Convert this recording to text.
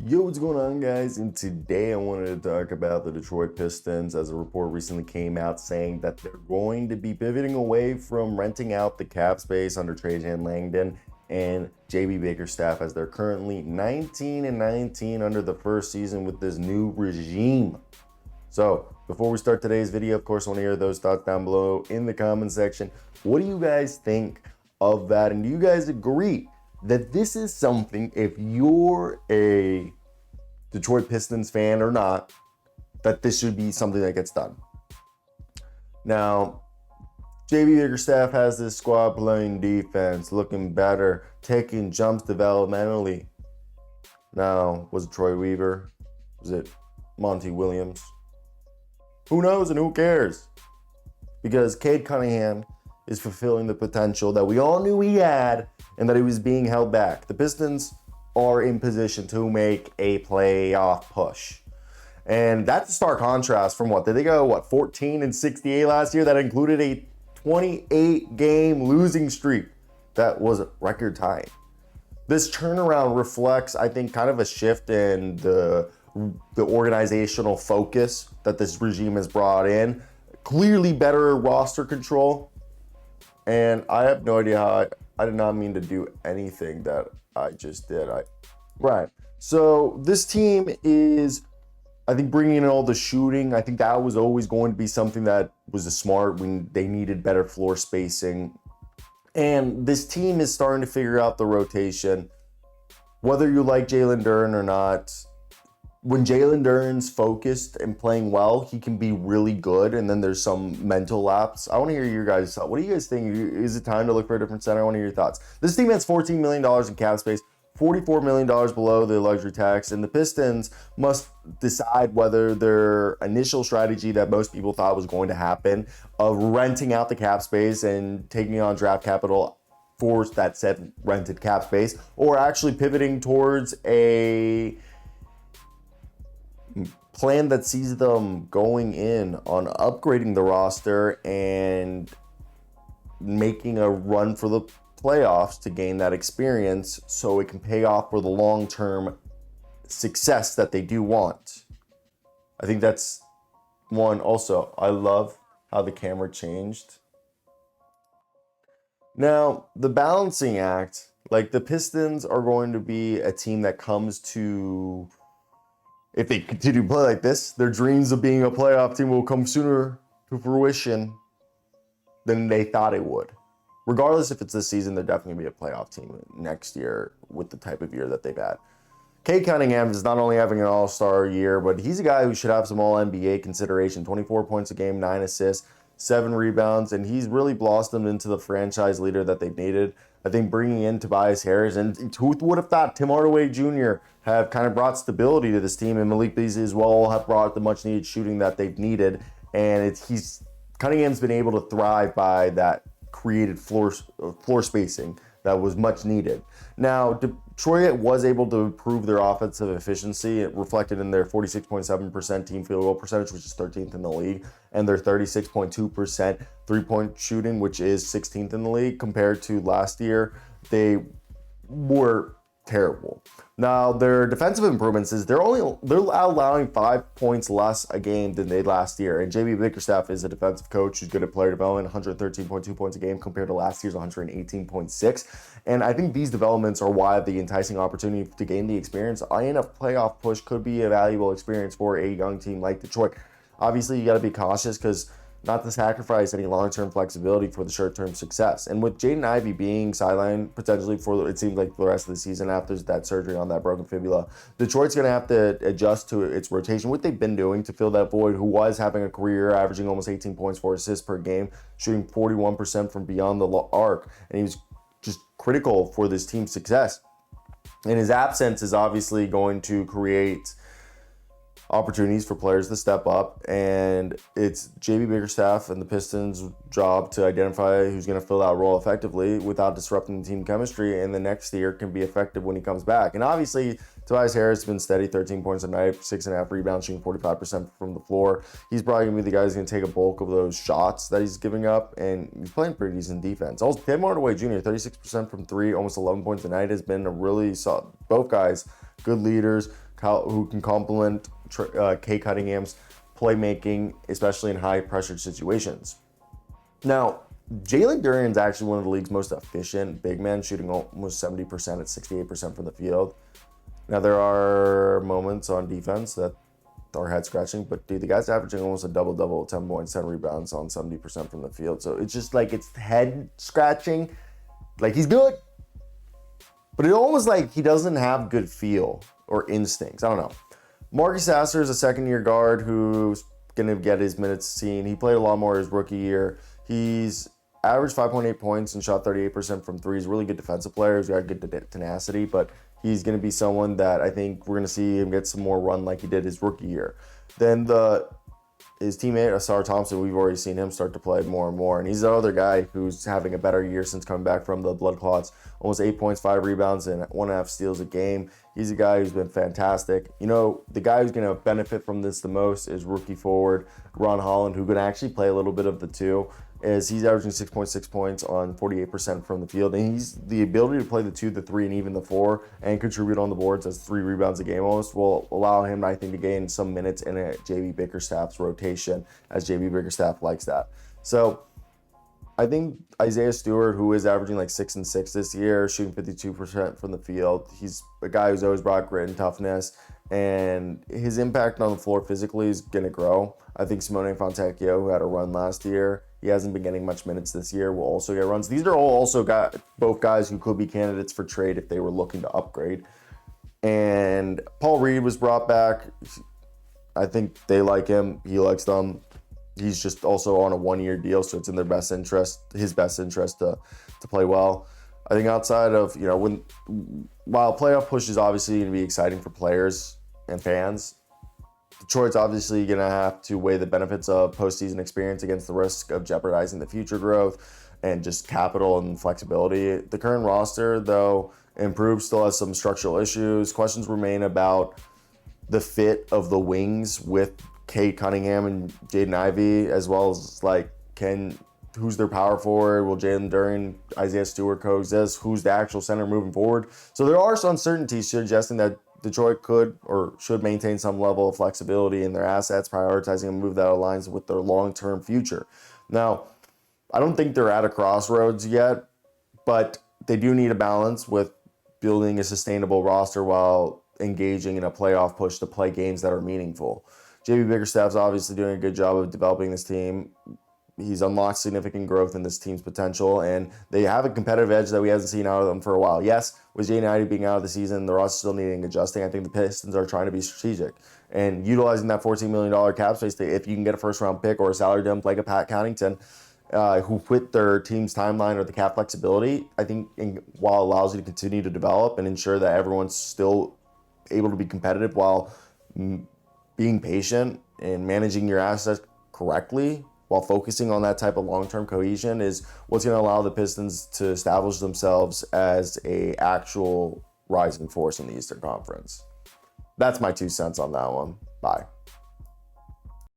Yo, what's going on, guys? And today I wanted to talk about the Detroit Pistons, as a report recently came out saying that they're going to be pivoting away from renting out the cap space under Trajan Langdon and JB Bickerstaff, as they're currently 19-19 under the first season with this new regime. So before we start today's video, of course, I want to hear those thoughts down below in the comment section. What do you guys think of that? And do you guys agree that this is something, if you're a Detroit Pistons fan or not, that this should be something that gets done? Now, JB Bickerstaff has this squad playing defense, looking better, taking jumps developmentally. Now, was it Troy Weaver? Was it Monty Williams? Who knows and who cares? Because Cade Cunningham is fulfilling the potential that we all knew he had and that he was being held back. The Pistons are in position to make a playoff push. And that's a stark contrast from what? Did they go, 14-68 last year? That included a 28-game losing streak that was record tying. This turnaround reflects, I think, kind of a shift in the organizational focus that this regime has brought in. Clearly better roster control. And I have no idea how I did not mean to do anything that I just did. Right. So this team is, I think, bringing in all the shooting. I think that was always going to be something that was a smart when they needed better floor spacing. And this team is starting to figure out the rotation. Whether you like Jalen Duren or not, when Jalen Duren's focused and playing well, he can be really good. And then there's some mental lapse. I want to hear your guys' thoughts. What do you guys think? Is it time to look for a different center? I want to hear your thoughts. This team has $14 million in cap space, $44 million below the luxury tax. And the Pistons must decide whether their initial strategy that most people thought was going to happen of renting out the cap space and taking on draft capital for that said rented cap space, or actually pivoting towards a plan that sees them going in on upgrading the roster and making a run for the playoffs to gain that experience so it can pay off for the long-term success that they do want. I think that's one. Also, I love how the camera changed. Now, the balancing act, like the Pistons are going to be a team that comes to, if they continue to play like this, their dreams of being a playoff team will come sooner to fruition than they thought it would. Regardless if it's this season, they're definitely going to be a playoff team next year with the type of year that they've had. Cade Cunningham is not only having an all-star year, but he's a guy who should have some all-NBA consideration. 24 points a game, 9 assists, 7 rebounds, and he's really blossomed into the franchise leader that they've needed. I think bringing in Tobias Harris, and who would have thought Tim Hardaway Jr. have kind of brought stability to this team, and Malik Beasley as well have brought the much-needed shooting that they've needed. And Cunningham's been able to thrive by that created floor spacing that was much needed. Now, Detroit was able to improve their offensive efficiency. It reflected in their 46.7% team field goal percentage, which is 13th in the league, and their 36.2% three-point shooting, which is 16th in the league. Compared to last year, they were terrible. Now, their defensive improvements is they're allowing 5 points less a game than they did last year. And JB Bickerstaff is a defensive coach who's good at player development, 113.2 points a game compared to last year's 118.6. And I think these developments are why the enticing opportunity to gain the experience in a playoff push could be a valuable experience for a young team like Detroit. Obviously, you got to be cautious because not to sacrifice any long-term flexibility for the short-term success. And with Jaden Ivey being sidelined potentially for, it seems like, the rest of the season after that surgery on that broken fibula, Detroit's going to have to adjust to its rotation, what they've been doing to fill that void, who was having a career averaging almost 18 points, 4 assists per game, shooting 41% from beyond the arc. And he was just critical for this team's success. And his absence is obviously going to create opportunities for players to step up, and it's JB Bickerstaff and the Pistons' job to identify who's going to fill that role effectively without disrupting the team chemistry, and the next year can be effective when he comes back. And obviously, Tobias Harris has been steady, 13 points a night, 6.5 rebounds, shooting 45% from the floor. He's probably going to be the guy who's going to take a bulk of those shots that he's giving up, and he's playing pretty decent defense. Also, Tim Hardaway Jr., 36% from 3, almost 11 points a night, has been a really solid. Both guys, good leaders, who can complement Cade Cunningham's playmaking, especially in high-pressured situations. Now, Jalen Duren's actually one of the league's most efficient big men, shooting almost 70% at 68% from the field. Now, there are moments on defense that are head-scratching, but dude, the guy's averaging almost a double-double, 10 points, 10 rebounds on 70% from the field. So it's just like it's head-scratching. Like, he's good, but it's almost like he doesn't have good feel or instincts. I don't know. Marcus Sasser is a second-year guard who's going to get his minutes seen. He played a lot more his rookie year. He's averaged 5.8 points and shot 38% from three. He's a really good defensive player. He's got good tenacity, but he's going to be someone that I think we're going to see him get some more run like he did his rookie year. Then his teammate, Asar Thompson, we've already seen him start to play more and more. And he's the other guy who's having a better year since coming back from the blood clots. Almost 8 points, 5 rebounds, and 1.5 steals a game. He's a guy who's been fantastic. You know, the guy who's going to benefit from this the most is rookie forward Ron Holland, who could actually play a little bit of the two. Is he's averaging 6.6 points on 48% from the field. And he's the ability to play the 2, the 3, and even the 4 and contribute on the boards as 3 rebounds a game almost will allow him, I think, to gain some minutes in a JB Bickerstaff's rotation, as JB Bickerstaff likes that. So I think Isaiah Stewart, who is averaging like 6 and 6 this year, shooting 52% from the field, he's a guy who's always brought grit and toughness, and his impact on the floor physically is going to grow. I think Simone Fontecchio, who had a run last year, he hasn't been getting much minutes this year, will also get runs. These are all also both guys who could be candidates for trade if they were looking to upgrade. And Paul Reed was brought back. I think they like him. He likes them. He's just also on a 1-year deal, so it's in their best interest, his best interest to play well. I think outside of, you know, while playoff push is obviously going to be exciting for players and fans, Detroit's obviously going to have to weigh the benefits of postseason experience against the risk of jeopardizing the future growth and just capital and flexibility. The current roster, though improved, still has some structural issues. Questions remain about the fit of the wings with Cade Cunningham and Jaden Ivey, as well as like who's their power forward? Will Jalen Duren, Isaiah Stewart coexist? Who's the actual center moving forward? So there are some uncertainties suggesting that Detroit could or should maintain some level of flexibility in their assets, prioritizing a move that aligns with their long-term future. Now, I don't think they're at a crossroads yet, but they do need a balance with building a sustainable roster while engaging in a playoff push to play games that are meaningful. JB Bickerstaff's obviously doing a good job of developing this team. He's unlocked significant growth in this team's potential, and they have a competitive edge that we haven't seen out of them for a while. Yes, with Jaden Ivey being out of the season, the roster still needing adjusting. I think the Pistons are trying to be strategic and utilizing that $14 million cap space. If you can get a first-round pick or a salary dump like a Pat Connaughton, who fit their team's timeline or the cap flexibility, I think while it allows you to continue to develop and ensure that everyone's still able to be competitive while being patient and managing your assets correctly, while focusing on that type of long-term cohesion, is what's going to allow the Pistons to establish themselves as a actual rising force in the Eastern Conference. That's my 2 cents on that one. Bye.